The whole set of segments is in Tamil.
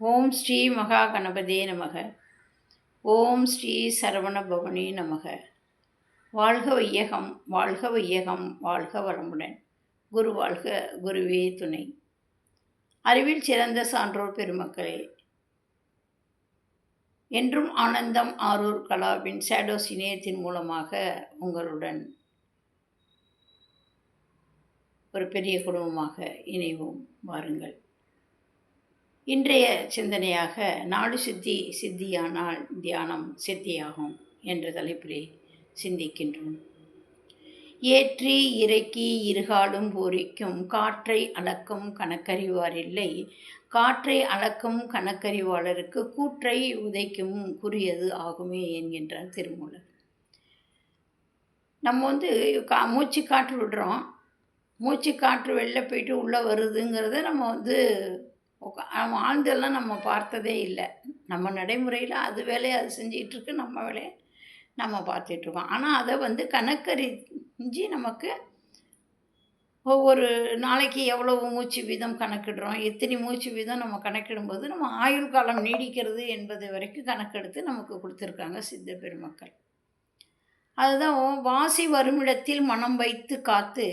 ஓம் ஸ்ரீ மகா கணபதே நமக. ஓம் ஸ்ரீ சரவண பவனி நமக. வாழ்க வையகம், வாழ்க வையகம், வாழ்க வளமுடன். குரு வாழ்க, குருவே துணை. அறிவில் சிறந்த சான்றோர் பெருமக்களே, என்றும் ஆனந்தம் ஆரூர் கலாவின் ஷேடோஸ் இணையத்தின் மூலமாக உங்களுடன் ஒரு பெரிய குடும்பமாக இணைவோம். வாருங்கள். இன்றைய சிந்தனையாக நாடு சித்தி சித்தியானால் தியானம் சித்தியாகும் என்ற தலைப்பிலே சிந்திக்கின்றோம். ஏற்றி இறக்கி இருகாலும் போரிக்கும் காற்றை அளக்கும் கணக்கறிவாரில்லை, காற்றை அளக்கும் கணக்கறிவாளருக்கு கூற்றை உதைக்கும் குறியது ஆகுமே என்கின்றார் திருமூலர். நம்ம மூச்சு காற்று விடுறோம், மூச்சு காற்று வெளில போயிட்டு உள்ளே வருதுங்கிறத நம்ம ஆழ்ந்தெல்லாம் நம்ம பார்த்ததே இல்லை. நம்ம நடைமுறையில் அது வேலையை அது செஞ்சிகிட்ருக்கு, நம்ம வேலையை நம்ம பார்த்துட்ருக்கோம். ஆனால் அதை கணக்கறிஞ்சு நமக்கு ஒவ்வொரு நாளைக்கு எவ்வளவு மூச்சு வீதம் கணக்கிடுறோம், எத்தனை மூச்சு வீதம் நம்ம கணக்கிடும்போது நம்ம ஆயுள் காலம் நீடிக்கிறது என்பது வரைக்கும் கணக்கெடுத்து நமக்கு கொடுத்துருக்காங்க சித்த பெருமக்கள். அதுதான் வாசி வருமிடத்தில் மனம் வைத்து காத்து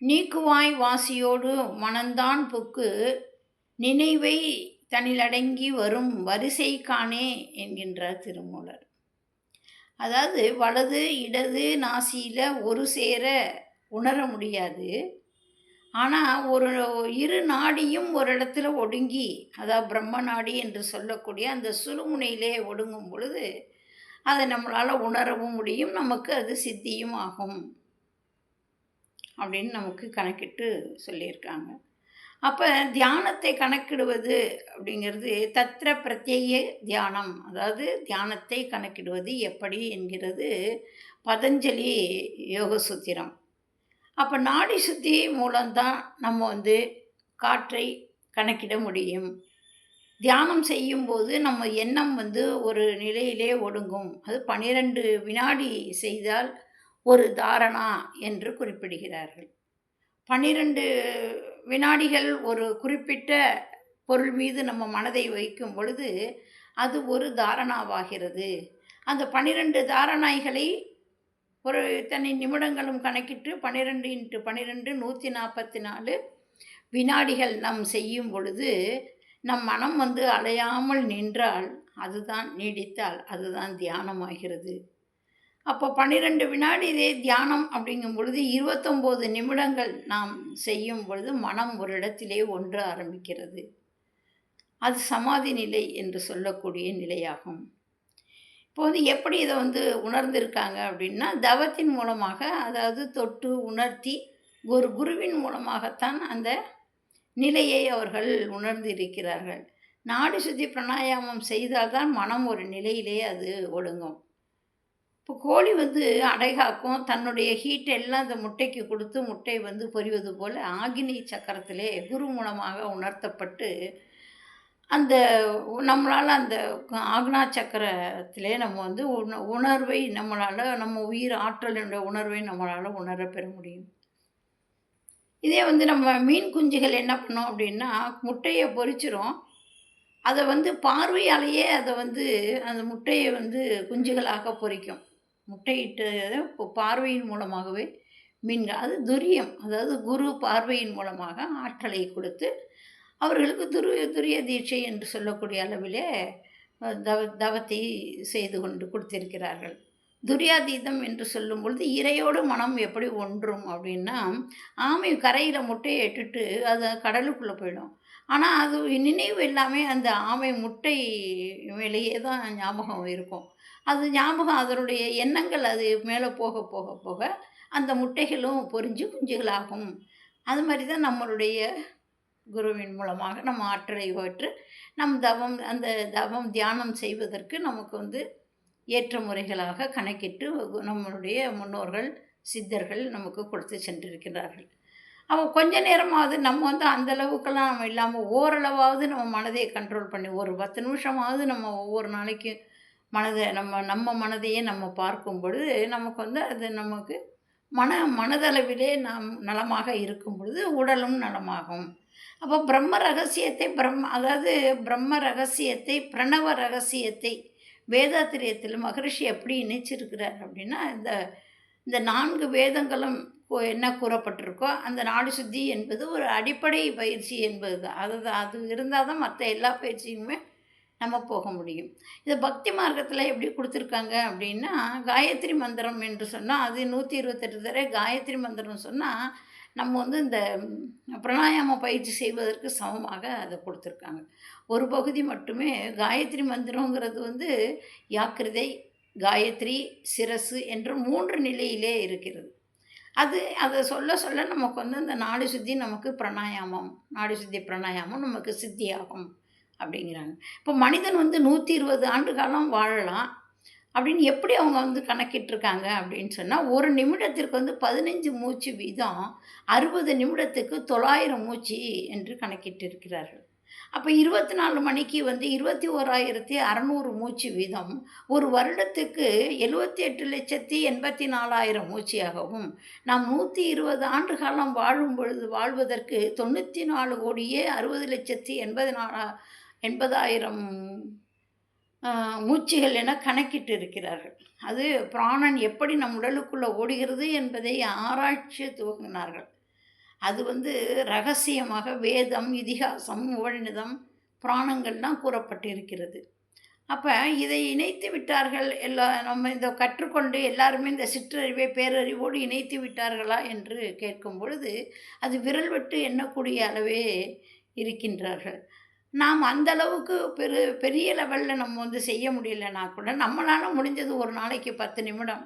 நீக்குவாய் வாசியோடு மனந்தான் புக்கு நினைவை தனிலடங்கி வரும் வரிசை காணே என்கின்றார் திருமூலர். அதாவது வலது இடது நாசியில் ஒரு சேர உணர முடியாது. ஆனால் இரு நாடியும் ஒரு இடத்துல ஒடுங்கி, அதாவது பிரம்ம நாடி என்று சொல்லக்கூடிய அந்த சுழுமுனையிலே ஒடுங்கும் பொழுது அதை நம்மளால் உணரவும் முடியும், நமக்கு அது சித்தியும் ஆகும் அப்படின்னு நமக்கு கணக்கிட்டு சொல்லியிருக்காங்க. அப்போ தியானத்தை கணக்கிடுவது அப்படிங்கிறது தத்ர பிரத்யேக தியானம், அதாவது தியானத்தை கணக்கிடுவது எப்படி என்கிறது பதஞ்சலி யோக சூத்திரம். அப்போ நாடி சுத்தி மூலம்தான் நம்ம காற்றை கணக்கிட முடியும். தியானம் செய்யும்போது நம்ம எண்ணம் ஒரு நிலையிலே ஒடுங்கும். அது 12 வினாடி செய்தால் ஒரு தாரணா என்று குறிப்பிடுகிறார்கள். 12 வினாடிகள் ஒரு குறிப்பிட்ட பொருள் மீது நம்ம மனதை வைக்கும் பொழுது அது ஒரு தாரணாவாகிறது. அந்த 12 தாரணைகளை ஒரு இத்தனை நிமிடங்களும் கணக்கிட்டு 12 × 12 144 வினாடிகள் நாம் செய்யும் பொழுது நம் மனம் அலையாமல் நின்றால், அதுதான் நீடித்தால் அதுதான் தியானமாகிறது. அப்போ 12 வினாடி தியானம் அப்படிங்கும் பொழுது 29 நிமிடங்கள் நாம் செய்யும் பொழுது மனம் ஒரு இடத்திலே ஒன்று ஆரம்பிக்கிறது. அது சமாதி நிலை என்று சொல்லக்கூடிய நிலையாகும். இப்போது எப்படி இதை உணர்ந்திருக்காங்க அப்படின்னா, தவத்தின் மூலமாக, அதாவது தொட்டு உணர்த்தி ஒரு குருவின் மூலமாகத்தான் அந்த நிலையை அவர்கள் உணர்ந்திருக்கிறார்கள். நாடி சுத்தி பிராணாயாமம் செய்தால்தான் மனம் ஒரு நிலையிலே அது ஒடுங்கும். இப்போ கோழி அடைகாக்கும், தன்னுடைய ஹீட் எல்லாம் அந்த முட்டைக்கு கொடுத்து முட்டை பொரிவது போல் ஆகினி சக்கரத்திலே குரு மூலமாக உணர்த்தப்பட்டு அந்த நம்மளால் அந்த ஆக்னா சக்கரத்திலே நம்ம உணர்வை நம்மளால், நம்ம உயிர் ஆற்றலினுடைய உணர்வை நம்மளால் உணர பெற முடியும். இதே நம்ம மீன் குஞ்சுகள் என்ன பண்ணோம் அப்படின்னா, முட்டையை பொரிச்சிரும், அதை பார்வையாலேயே அதை அந்த முட்டையை குஞ்சுகளாக பொரிக்கும். முட்டையிட்டு பார்வையின் மூலமாகவே மீன்கள், அது துரியம், அதாவது குரு பார்வையின் மூலமாக ஆற்றலை கொடுத்து அவர்களுக்கு துரிய தீட்சை என்று சொல்லக்கூடிய அளவிலே தவத்தை செய்து கொண்டு கொடுத்திருக்கிறார்கள். துரியாதீதம் என்று சொல்லும் பொழுது இறையோடு மனம் எப்படி ஒன்றும் அப்படின்னா, ஆமை கரையில் முட்டையை இட்டுட்டு அது கடலுக்குள்ளே போயிடும். ஆனால் அது நினைவு எல்லாமே அந்த ஆமை முட்டை மேலேயே தான் ஞாபகம் இருக்கும். அது ஞாபகம், அதனுடைய எண்ணங்கள் அது மேலே போக போக போக அந்த முட்டைகளும் பொரிஞ்சு குஞ்சுகளாகும். அது மாதிரி தான் நம்மளுடைய குருவின் மூலமாக நம்ம ஆற்றலை பெற்று அந்த தவம் தியானம் செய்வதற்கு நமக்கு ஏற்ற முறைகளாக கணக்கிட்டு நம்மளுடைய முன்னோர்கள் சித்தர்கள் நமக்கு கொடுத்து சென்றிருக்கிறார்கள். அப்போ கொஞ்ச நேரமாவது நம்ம அந்தளவுக்கெல்லாம் நம்ம இல்லாமல் ஓரளவாவது நம்ம மனதை கண்ட்ரோல் பண்ணி ஒரு 10 நிமிஷமாவது நம்ம ஒவ்வொரு நாளைக்கு நம்ம மனதையே நம்ம பார்க்கும் பொழுது நமக்கு அது நமக்கு மனதளவிலே நாம் நலமாக இருக்கும் பொழுது உடலும் நலமாகும். அப்போ பிரம்ம ரகசியத்தை அதாவது பிரம்ம ரகசியத்தை, பிரணவ ரகசியத்தை வேதாத்திரியத்தில் மகரிஷி எப்படி இணைச்சிருக்கிறார் அப்படின்னா, இந்த இந்த 4 வேதங்களும் என்ன கூறப்பட்டிருக்கோ, அந்த நாடி சுத்தி என்பது ஒரு அடிப்படை பயிற்சி என்பது தான். அது இருந்தா தான் மத்த எல்லா பயிற்சியுமே நம்ம போக முடியும். இத பக்தி மார்க்கத்தில எப்படி குடுத்துருக்காங்க அப்படின்னா, காயத்ரி மந்திரம் என்று சொன்னா, அது 128 தடவை காயத்ரி மந்திரம் சொன்னா, நம்ம வந்து இந்த பிராணாயாம பயிற்சி செய்வதற்கு சமமாக அத குடுத்துருக்காங்க. ஒரு பகுதி மட்டுமே காயத்ரி மந்திரங்கிறது வந்து யாக்கிருதை, காயத்ரி, சிரசு என்று 3 நிலையிலே இருக்கிறது. அத சொல்ல சொல்ல நமக்கு வந்து அந்த நாடி சுத்தி நமக்கு பிராணாயாமம், நாடி சுத்தி பிராணாயாமம் நமக்கு சித்தியாகும் அப்படிங்கிறாங்க. இப்போ மனிதன் வந்து 120 ஆண்டு காலம் வாழலாம். அப்படின்னு எப்படி அவங்க வந்து கணக்கிட்டுருக்காங்க அப்படின்னு சொன்னா, 1 நிமிடத்திற்கு வந்து 15 மூச்சு வீதம், 60 நிமிடத்துக்கு 900 மூச்சு என்று கணக்கிட்டிருக்கிறார்கள். அப்ப 24 மணிக்கு வந்து 21,600 மூச்சு வீதம், ஒரு வருடத்துக்கு 78,84,000 மூச்சியாகவும், நாம் 120 ஆண்டு காலம் வாழும் பொழுது வாழ்வதற்கு 94,60,84,80,000 மூச்சுகள் என கணக்கிட்டு இருக்கிறார்கள். அது பிராணன் எப்படி நம் உடலுக்குள்ள ஓடுகிறது என்பதை ஆராய்ச்சி துவங்கினார்கள். அது வந்து ரகசியமாக வேதம், இதிகாசம், உபநிடதம், புராணங்கள்லாம் கூறப்பட்டிருக்கிறது. அப்ப இதை இணைத்து விட்டார்கள் நம்ம இத கற்றுக்கொண்டு எல்லாருமே இந்த சிற்றறிவை பேரறிவோடு இணைத்து விட்டார்களா என்று கேட்கும் பொழுது, அது விரல் விட்டு எண்ணக்கூடிய அளவே இருக்கின்றார்கள். நாம் அந்த அளவுக்கு பெரிய லெவல்ல நம்ம வந்து செய்ய முடியலன்னா கூட, நம்மளால முடிஞ்சது ஒரு நாளைக்கு 10 நிமிடம்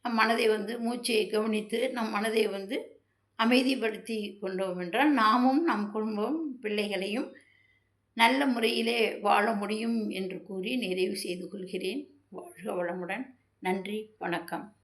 நம் மனதை வந்து மூச்சை கவனித்து, நம் மனதை வந்து அமைதிப்படுத்தி கொண்டோம் என்றால், நாமும் நம் குடும்பம், பிள்ளைகளையும் நல்ல முறையிலே வாழ முடியும் என்று கூறி நிறைவு செய்து கொள்கிறேன். வாழ்க வளமுடன். நன்றி, வணக்கம்.